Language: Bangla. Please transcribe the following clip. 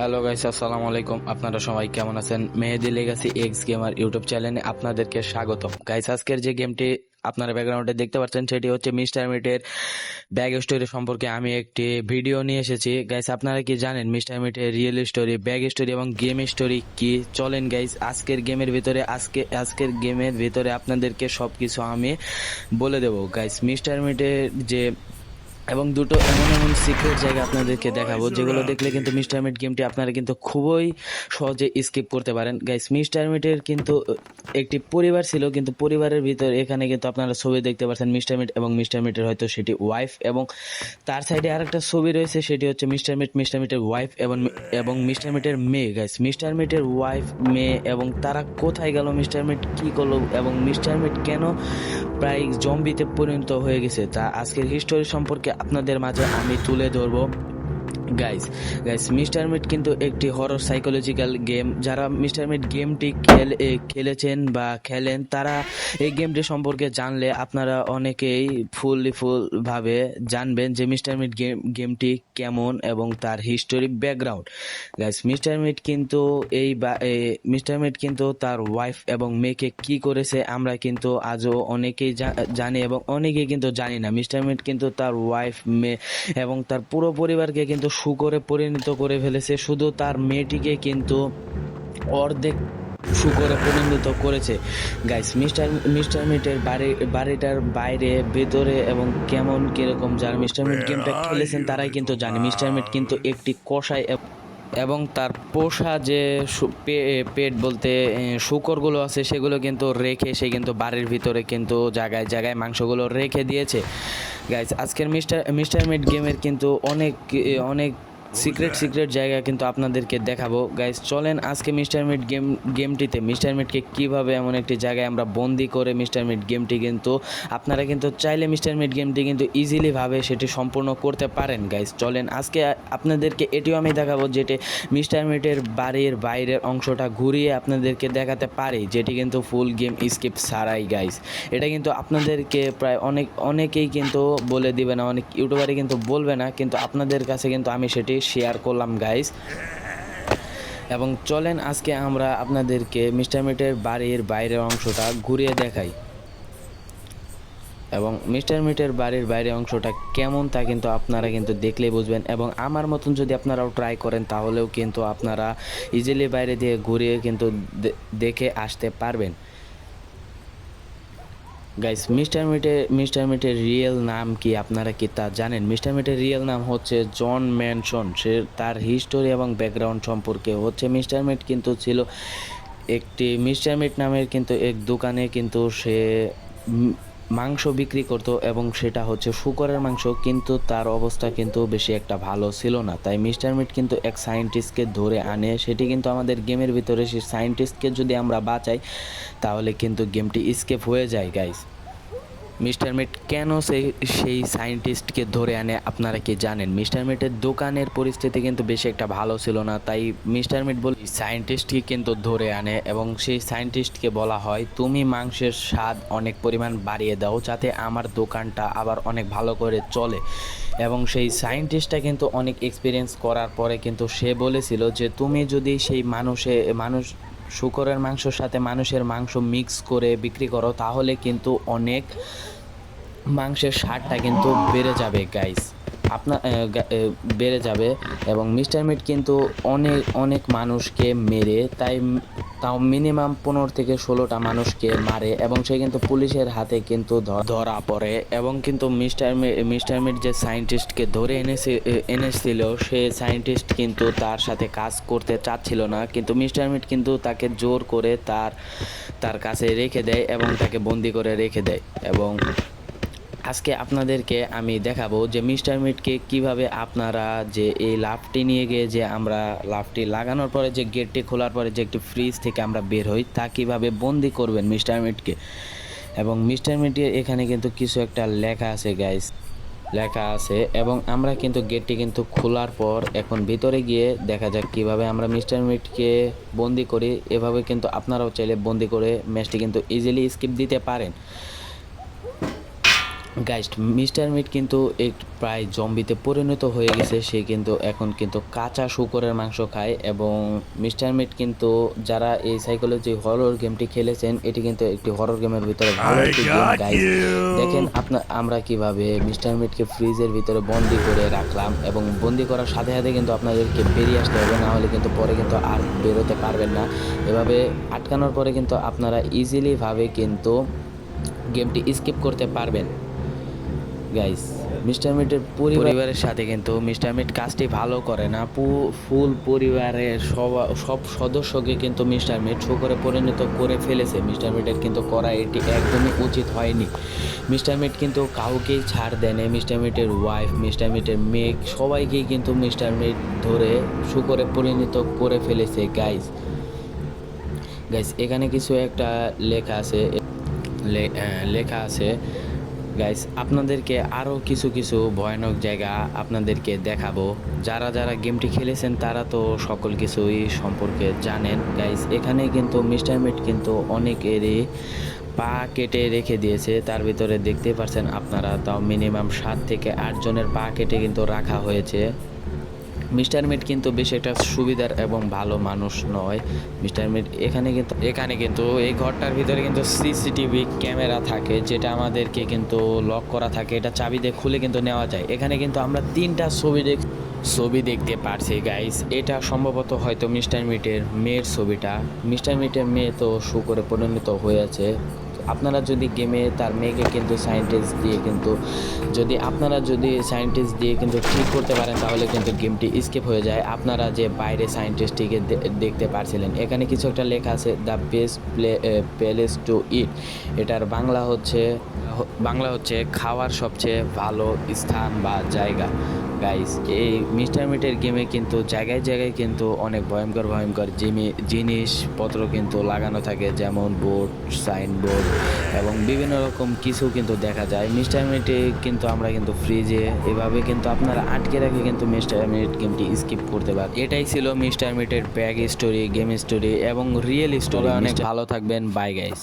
হ্যালো গাইস, আসসালামু আলাইকুম। আপনারা সবাই কেমন আছেন? মেহেদি লেগাসি এক্স গেমার ইউটিউব চ্যানেলে আপনাদেরকে স্বাগতম। গাইস, আজকের যে গেমটি আপনারা ব্যাকগ্রাউন্ডে দেখতে পাচ্ছেন সেটি হচ্ছে মিস্টার মিটের ব্যাক স্টোরি সম্পর্কে আমি একটি ভিডিও নিয়ে এসেছি। গাইস, আপনারা কি জানেন মিস্টার মিটের রিয়েল স্টোরি, ব্যাক স্টোরি এবং গেম স্টোরি কি? চলেন গাইস, আজকের গেমের ভিতরে আপনাদেরকে সবকিছু আমি বলে দেবো। গাইস, মিস্টার মিটের যে এবং দুটো এমন সিক্রেট জায়গা আপনাদেরকে দেখাবো যেগুলো দেখলে কিন্তু মিস্টার মিট গেমটি আপনারা কিন্তু খুবই সহজে স্কিপ করতে পারেন। গাইস, মিস্টার মিটের কিন্তু একটি পরিবার ছিল, কিন্তু পরিবারের ভিতর এখানে কিন্তু আপনারা ছবি দেখতে পাচ্ছেন মিস্টার মিট এবং মিস্টার মিটের হয়তো সেটি ওয়াইফ, এবং তার সাইডে আরেকটা ছবি রয়েছে সেটি হচ্ছে মিস্টার মিটের ওয়াইফ এবং মিস্টার মিটের মেয়ে। গাইস, মিস্টার মিটের ওয়াইফ, মেয়ে এবং তারা কোথায় গেল, মিস্টার মিট কি করলো এবং মিস্টার মিট কেন প্রায় জম্বিতে পরিণত হয়ে গেছে তা আজকের হিস্টোরি সম্পর্কে আপনাদের মাঝে আমি তুলে ধরবো। গাইস গাইস মিস্টার মিট কিন্তু একটি হরর সাইকোলজিক্যাল গেম। যারা মিস্টার মিট গেমটি খেলেছেন বা খেলেন তারা এই গেমটি সম্পর্কে জানলে আপনারা অনেকেই ফুল ভাবে জানবেন যে মিস্টার মিট গেমটি কেমন এবং তার হিস্টোরি ব্যাকগ্রাউন্ড। গাইস, মিস্টার মিট কিন্তু তার ওয়াইফ এবং মেয়েকে কি করেছে আমরা কিন্তু আজও অনেকেই জানি এবং অনেকেই কিন্তু জানি না। মিস্টার মিট কিন্তু তার ওয়াইফ, মেয়ে এবং তার পুরো পরিবারকে কিন্তু শুকরে পরিণত করে ফেলেছে। শুধু তার মেয়েটিকে অর্ধেক শুকরে পরিণত করেছে। গাইস, মিস্টার মিটের বাড়িটার বাইরে, ভেতরে এবং কিরকম যারা মিস্টার মিট গেমটা খেলেছেন তারাই কিন্তু জানে মিস্টার মিট কিন্তু একটি কসাই এবং তার পোষা যে পেট বলতে শূকরগুলো আছে সেগুলো কিন্তু রেখে সে কিন্তু বাড়ির ভিতরে কিন্তু জায়গায় জায়গায় মাংসগুলো রেখে দিয়েছে। গাইস, আজকের মিস্টার মিট গেমের কিন্তু অনেক সিক্রেট জায়গা কিন্তু আপনাদেরকে দেখাবো। গাইস, চলেন আজকে মিস্টার মিট গেমটিতে মিস্টার মিটকে কীভাবে এমন একটি জায়গায় আমরা বন্দি করে মিস্টার মিট গেমটি কিন্তু আপনারা কিন্তু চাইলে মিস্টার মিট গেমটি কিন্তু ইজিলি ভাবে সেটি সম্পূর্ণ করতে পারেন। গাইস, চলেন আজকে আপনাদেরকে এটিও আমি দেখাবো যেটি মিস্টার মিটের বাড়ির বাইরের অংশটা ঘুরিয়ে আপনাদেরকে দেখাতে পারি, যেটি কিন্তু ফুল গেম স্কিপ ছাড়াই। গাইস, এটা কিন্তু আপনাদেরকে প্রায় অনেকেই কিন্তু বলে দিবে না, অনেক ইউটিউবারই কিন্তু বলবে না, কিন্তু আপনাদের কাছে কিন্তু আমি সেটি শেয়ার করলাম। গাইস, এবং চলেন আজকে আমরা আপনাদেরকে মিস্টার মিটের বাড়ির বাইরের অংশটা ঘুরিয়ে দেখাই এবং মিস্টার মিটের বাড়ির বাইরের অংশটা কেমন তা কিন্তু আপনারা কিন্তু দেখলেই বুঝবেন। এবং আমার মতন যদি আপনারাও ট্রাই করেন তাহলেও কিন্তু আপনারা ইজিলি বাইরে দিয়ে ঘুরিয়ে কিন্তু দেখে আসতে পারবেন। গাইস, মিস্টার মিটের রিয়েল নাম কি আপনারা কি তা জানেন? মিস্টার মিটের রিয়েল নাম হচ্ছে জন ম্যানসন। সে তার হিস্টোরি এবং ব্যাকগ্রাউন্ড সম্পর্কে হচ্ছে মিস্টার মিট কিন্তু ছিল একটি মিস্টার মিট নামের কিন্তু এক দোকানে কিন্তু সে মাংস বিক্রি করতো এবং সেটা হচ্ছে শূকরের মাংস, কিন্তু তার অবস্থা কিন্তু বেশি একটা ভালো ছিল না। তাই মিস্টার মিট কিন্তু এক সায়েন্টিস্টকে ধরে আনে, সেটি কিন্তু আমাদের গেমের ভিতরে সেই সায়েন্টিস্টকে যদি আমরা বাঁচাই তাহলে কিন্তু গেমটি স্কেপ হয়ে যায়। গাইস, মিস্টার মিট কেন সেই সায়েন্টিস্টকে ধরে আনে আপনারা কি জানেন? মিস্টার মিটের দোকানের পরিস্থিতি কিন্তু বেশি একটা ভালো ছিল না, তাই মিস্টার মিট বলে সায়েন্টিস্টকে কিন্তু ধরে আনে এবং সেই সায়েন্টিস্টকে বলা হয় তুমি মাংসের স্বাদ অনেক পরিমাণ বাড়িয়ে দাও যাতে আমার দোকানটা আবার অনেক ভালো করে চলে। এবং সেই সায়েন্টিস্টটা কিন্তু অনেক এক্সপিরিয়েন্স করার পরে কিন্তু সে বলেছিল যে তুমি যদি সেই শূকরের মাংসের সাথে মানুষের মাংস মিক্স করে বিক্রি করো তাহলে কিন্তু অনেক মাংসের স্বাদটা কিন্তু বেড়ে যাবে। গাইস, বেড়ে যাবে এবং মিস্টার মিট কিন্তু অনেক মানুষকে মেরে তাও মিনিমাম 15 থেকে 16টা মানুষকে মারে এবং সে কিন্তু পুলিশের হাতে কিন্তু ধরা পড়ে। এবং কিন্তু মিস্টার মিট যে সায়েন্টিস্টকে ধরে এনেছিল সে সায়েন্টিস্ট কিন্তু তার সাথে কাজ করতে চাচ্ছিল না, কিন্তু মিস্টার মিট কিন্তু তাকে জোর করে তার কাছে রেখে দেয় এবং তাকে বন্দি করে রেখে দেয়। এবং আজকে আপনাদেরকে আমি দেখাবো যে মিস্টার মিটকে কিভাবে আপনারা যে এই লাফটি নিয়ে গিয়ে যে আমরা লাফটি লাগানোর পরে যে গেটটি খোলার পরে যে একটি ফ্রিজ থেকে আমরা বের হই তা কিভাবে বন্দি করবেন মিস্টার মিটকে। এবং মিস্টার মিটের এখানে কিন্তু কিছু একটা লেখা আছে। গাইস, লেখা আছে এবং আমরা কিন্তু গেটটি কিন্তু খোলার পর এখন ভিতরে গিয়ে দেখা যাক কিভাবে আমরা মিস্টার মিটকে বন্দি করি। এভাবে কিন্তু আপনারাও চাইলে বন্দি করে ম্যাচটি কিন্তু ইজিলি স্কিপ দিতে পারেন। গাইস মিস্টার মিট কিন্তু প্রায় জম্বিতে পরিণত হয়ে গেছে। সে কিন্তু এখন কিন্তু কাঁচা শূকরের মাংস খায়। এবং মিস্টার মিট কিন্তু যারা এই সাইকোলজি হরর গেমটি খেলেছেন, এটি কিন্তু একটি হরর গেমের ভিতরে ভালো একটি গেম গাইস। দেখেন আমরা কিভাবে মিস্টার মিটকে ফ্রিজের ভিতরে বন্দি করে রাখলাম, এবং বন্দি করার সাথে সাথে কিন্তু আপনাদেরকে বেরিয়ে আসতে হবে, না হলে কিন্তু পরে কিন্তু আর বেরোতে পারবেন না। এভাবে আটকানোর পরে কিন্তু আপনারা ইজিলিভাবে কিন্তু গেমটি স্কিপ করতে পারবেন গাইস। মিস্টার মিটের পরিবারের সাথে কিন্তু মিস্টার মিট কাজটি ভালো করে না। ফুল পরিবারের সব সদস্যকে কিন্তু মিস্টার মিট শূকরে পরিণত করে ফেলেছে। মিস্টার মিটের কিন্তু করা এটি একদমই উচিত হয়নি। মিস্টার মিট কিন্তু কাউকেই ছাড় দেয়নি। মিস্টার মিটের ওয়াইফ, মিস্টার মিটের মেয়ে, সবাইকেই কিন্তু মিস্টার মিট ধরে শূকরে পরিণত করে ফেলেছে গাইস। এখানে কিছু একটা লেখা আছে, লেখা আছে গাইস। আপনাদেরকে আরও কিছু কিছু ভয়ানক জায়গা আপনাদেরকে দেখাবো। যারা যারা গেমটি খেলেছেন তারা তো সকল কিছুই সম্পর্কে জানেন গাইস। এখানে কিন্তু মিস্টার মিট কিন্তু অনেকেরই পা কেটে রেখে দিয়েছে। তার ভিতরে দেখতে পাচ্ছেন আপনারা, তাও মিনিমাম 7 থেকে 8 জনের পা কেটে কিন্তু রাখা হয়েছে। মিস্টার মিট কিন্তু বেশ একটা সুবিধার এবং ভালো মানুষ নয়। মিস্টার মিট এখানে কিন্তু এই ঘরটার ভিতরে কিন্তু সিসিটিভি ক্যামেরা থাকে, যেটা আমাদেরকে কিন্তু লক করা থাকে। এটা চাবি দিয়ে খুলে কিন্তু নেওয়া যায়। এখানে কিন্তু আমরা 3টা ছবি দেখতে পারছি গাইস। এটা সম্ভবত হয়তো মিস্টার মিটের মেয়ের ছবিটা। মিস্টার মিটের মেয়ে তো শূকরে পরিণত হয়েছে। আপনারা যদি গেমে তার মেয়েকে কিন্তু সায়েন্টিস্ট দিয়ে কিন্তু ঠিক করতে পারেন, তাহলে কিন্তু গেমটি স্কিপ হয়ে যায়। আপনারা যে বাইরে সায়েন্টিস্টটিকে দেখতে পারছিলেন, এখানে কিছু একটা লেখা আছে, দ্য বেস্ট প্লেস টু ইট। এটার বাংলা হচ্ছে খাওয়ার সবচেয়ে ভালো স্থান বা জায়গা গাইস। এই মিস্টার মিটের গেমে কিন্তু জায়গায় জায়গায় কিন্তু অনেক ভয়ঙ্কর জিনিসপত্র কিন্তু লাগানো থাকে, যেমন বোর্ড, সাইনবোর্ড এবং বিভিন্ন রকম কিছু কিন্তু দেখা যায়। মিস্টার মিটে কিন্তু আমরা কিন্তু ফ্রিজে এভাবে কিন্তু আপনারা আটকে রাখে কিন্তু মিস্টার মিট গেমটি স্কিপ করতে পারেন। এটাই ছিল মিস্টার মিটের ব্যাক স্টোরি, গেম স্টোরি এবং রিয়েল স্টোরি। অনেক ভালো থাকবেন, বাই গাইস।